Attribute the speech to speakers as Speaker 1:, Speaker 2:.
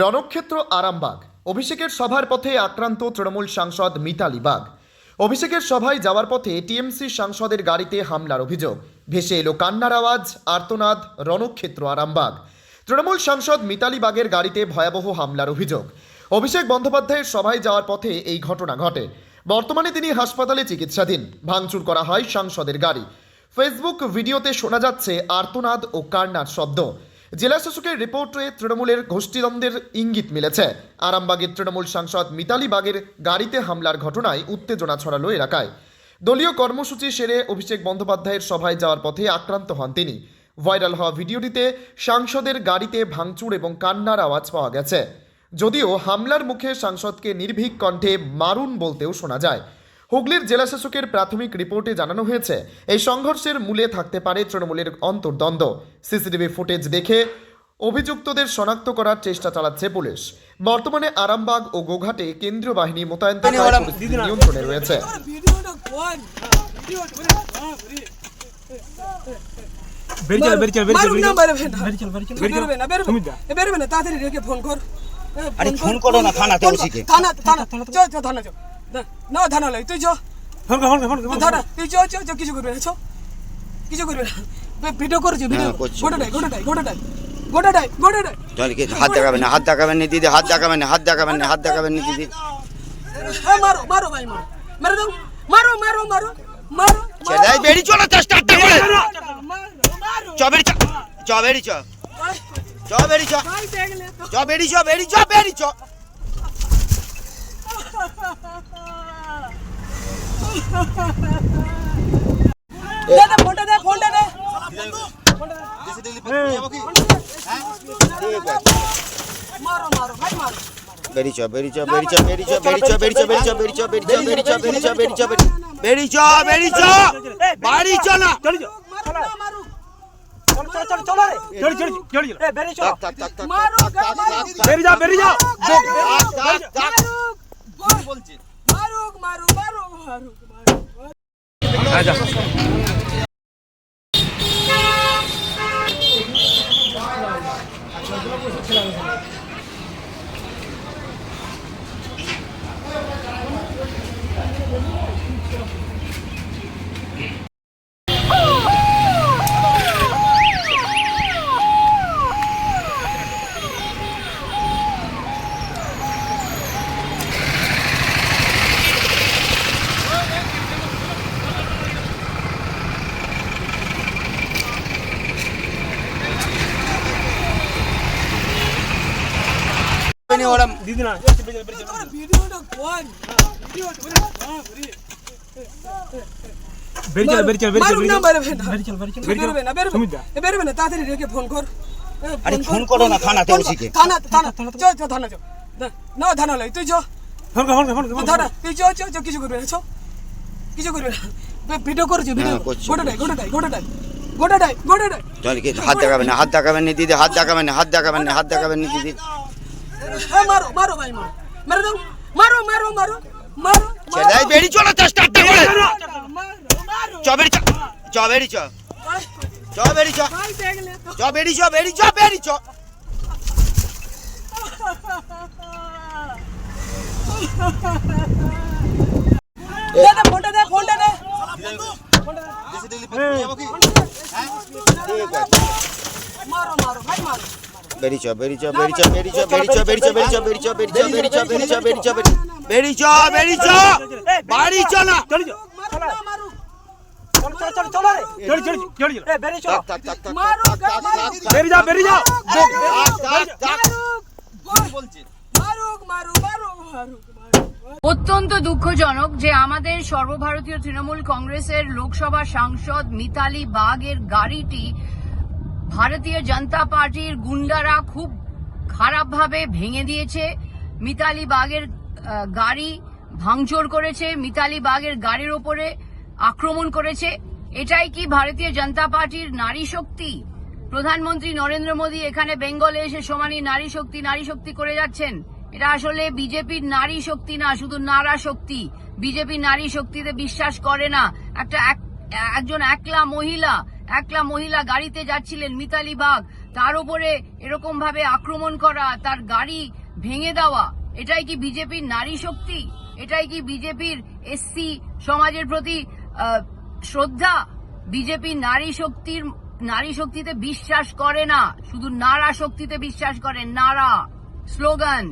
Speaker 1: রণক্ষেত্র আরামবাগ। অভিষেকের সভার পথে আক্রান্ত তৃণমূল সাংসদ মিতালি বাগ। অভিষেকের সভায় যাওয়ার পথে টিএমসি সাংসদের গাড়িতে হামলার অভিযোগ। ভেসে এলো কান্নার আওয়াজ, আর্তনাদ। রণক্ষেত্র আরামবাগ। তৃণমূল সাংসদ মিতালি বাগের গাড়িতে ভয়াবহ হামলার অভিযোগ। অভিষেক বন্দ্যোপাধ্যায়ের সভায় যাওয়ার পথে এই ঘটনা ঘটে। বর্তমানে তিনি হাসপাতালে চিকিৎসাধীন। ভাঙচুর করা হয় সাংসদের গাড়ি। ফেসবুক ভিডিওতে শোনা যাচ্ছে আর্তনাদ ও কান্নার শব্দ। জেলা শাসকের রিপোর্টে তৃণমূলের গোষ্ঠীদ্বন্দ্বের ইঙ্গিত মিলেছে। আরামবাগের তৃণমূল সাংসদ মিতালি বাগের গাড়িতে হামলার ঘটনায় উত্তেজনা ছড়ালো এলাকায়। দলীয় কর্মসূচি সেরে অভিষেক বন্দ্যোপাধ্যায়ের সভায় যাওয়ার পথে আক্রান্ত হন তিনি। ভাইরাল হওয়া ভিডিওটিতে সাংসদের গাড়িতে ভাঙচুর এবং কান্নার আওয়াজ পাওয়া গেছে। যদিও হামলার মুখে সাংসদকে নির্ভীক কণ্ঠে মারুন বলতেও শোনা যায়। হুগলির জেলাশাসকের প্রাথমিক রিপোর্টে জানানো হয়েছে, এই সংঘর্ষের মূলে থাকতে পারে তৃণমূলের অন্তর্দ্বন্দ্ব। সিসিটিভি ফুটেজ দেখে অভিযুক্তদের শনাক্ত করার চেষ্টা চালাচ্ছে পুলিশ। বর্তমানে আরামবাগ ও গোঘাটে কেন্দ্রীয় বাহিনী মোতায়েন থাকায় পরিস্থিতি নিয়ন্ত্রণে রয়েছে।
Speaker 2: ফোন করো না থানাতে, ওসিকে
Speaker 3: থানা না থানা লাই তুই থানা তুই কিছু করবে না, কিছু করবে না। ভিডিও করেছি, ভিডিও গোটাটাই
Speaker 2: হাত দেখাবেন না, হাত দেখাবেন না দিদি, হাত দেখাবেন না, হাত দেখাবেন না, হাত দেখাবেন না দিদি।
Speaker 3: মারো মারো ভাই, মারো মেরে দাও, মারো মারো মারো মারো।
Speaker 2: ছেড়ে বেরি চলো তো স্টার্ট করে চবেরি চবেরি চবেরি চবেরি চবেরি চবেরি চ।
Speaker 3: দাদা ফোনটা দে, ফোনটা দে। মারো মারো ভাই, মারো।
Speaker 2: বেরি চ বেরি চ বেরি চ বেরি চ বেরি চ বেরি চ বেরি চ বেরি চ বেরি চ বেরি চ বেরি চ বেরি চ বেরি চ বেরি চ বাড়ি চ না
Speaker 3: মারো
Speaker 2: ওরা
Speaker 3: ভিডিওটা তাড়াতাড়ি রেখে ফোন কর।
Speaker 2: ফোন করো না থানাতে, ওসিকে
Speaker 3: থানা না থানা লাই তুই থানা তুই কিছু করবে না, কিছু করবে না। ভিডিও করেছি, ভিডিও গোটাটাই
Speaker 2: হাত দেখাবেন না, হাত দেখাবেন না দিদি, হাত দেখাবেন না, হাত দেখাবেন না, হাত দেখাবেন না দিদি।
Speaker 3: মারো মারো ভাই, মারো মেরে দাও, মারো মারো মারো মারো।
Speaker 2: ছেড়ে বেরি চলো তো স্টার্ট করে চবেরি চবেরি চবেরি চবেরি চবেরি চবেরি চ।
Speaker 3: দাদা ফোনটা দে, ফোনটা দে। মারো মারো ভাই, মারো।
Speaker 2: বেরি চ বেরি চ বেরি চ বেরি চ বেরি চ বেরি চ বেরি চ বেরি চ বেরি চ বেরি চ বেরি চ বেরি চ বেরি চ বেরি চ বাড়ি চ না
Speaker 4: অত্যন্ত দুঃখজনক যে আমাদের সর্বভারতীয় তৃণমূল কংগ্রেসের লোকসভা সাংসদ মিতালি বাগের গাড়িটি ভারতীয় জনতা পার্টির গুন্ডারা খুব খারাপভাবে ভেঙে দিয়েছে। মিতালি বাগের গাড়ি ভাঙচুর করেছে, মিতালি বাগের গাড়ির ওপরে আক্রমণ করেছে। এটাই কি ভারতীয় জনতা পার্টির নারী শক্তি? প্রধানমন্ত্রী নরেন্দ্র মোদী এখানে বেঙ্গলে এসে সমানই নারী শক্তি করে যাচ্ছেন। এটা আসলে বিজেপির নারী শক্তি না, শুধু নারী শক্তি। বিজেপি নারী শক্তিতে বিশ্বাস করে না। একজন একলা মহিলা গাড়িতে যাচ্ছিলেন, মিতালি বাগ তার উপরে এরকম ভাবে আক্রমণ করা, তার গাড়ি ভেঙে দেওয়া, এটাই কি বিজেপির নারী শক্তি? এটাই কি বিজেপির এসসি সমাজের প্রতি শ্রদ্ধা? বিজেপি নারী শক্তিতে বিশ্বাস করে না, শুধু নারা শক্তিতে বিশ্বাস করে। নারা স্লোগান।